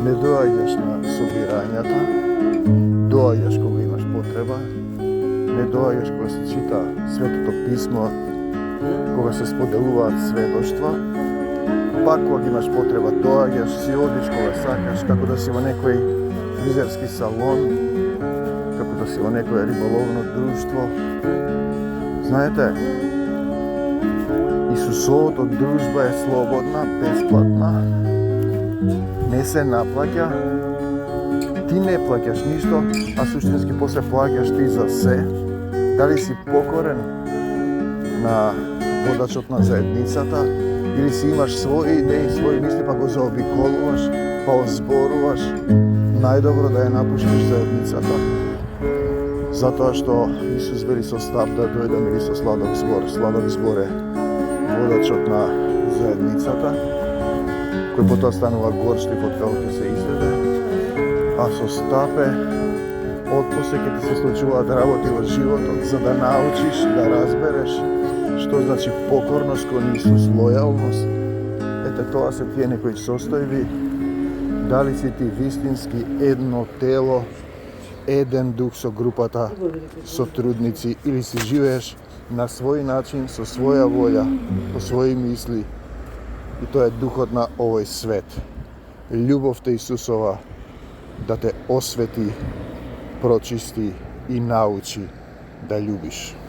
Не доаѓаш на собирањата, доаѓаш кога имаш потреба, не доаѓаш кога се чита Светото писмо, кога се споделуваат сведоштва, пак кога имаш потреба доаѓаш, си одиш кога сакаш, како да си во некој фризерски салон, како да си во некој риболовно друштво. Знаете, Исусовото дружба е слободна, бесплатна, не се наплаќа, ти не плаќаш ништо, а суштински после плаќаш ти за се. Дали си покорен на водачот на заедницата, или си имаш своји идеи, своји мисли, па го заобиколуваш, па озборуваш, најдобро да ја напуштиш заедницата. Затоа што Исус вели со стап да дојдам или со сладок збор. Сладок збор е водачот на заедницата, кој потоа станува горчив од како ќе се изведе, а со стапе отпосле ќе ти се случуваат работи во животот за да научиш, да разбереш што значи покорност кон Исус, лојалност. Ете, тоа се тие некои состојби. Дали си ти вистински едно тело, еден дух со групата сотрудници, или си живееш на свој начин, со своја волја, по своји мисли, и тоа е духот на овој свет. Љубовта Исусова да те освети, прочисти и научи да љубиш.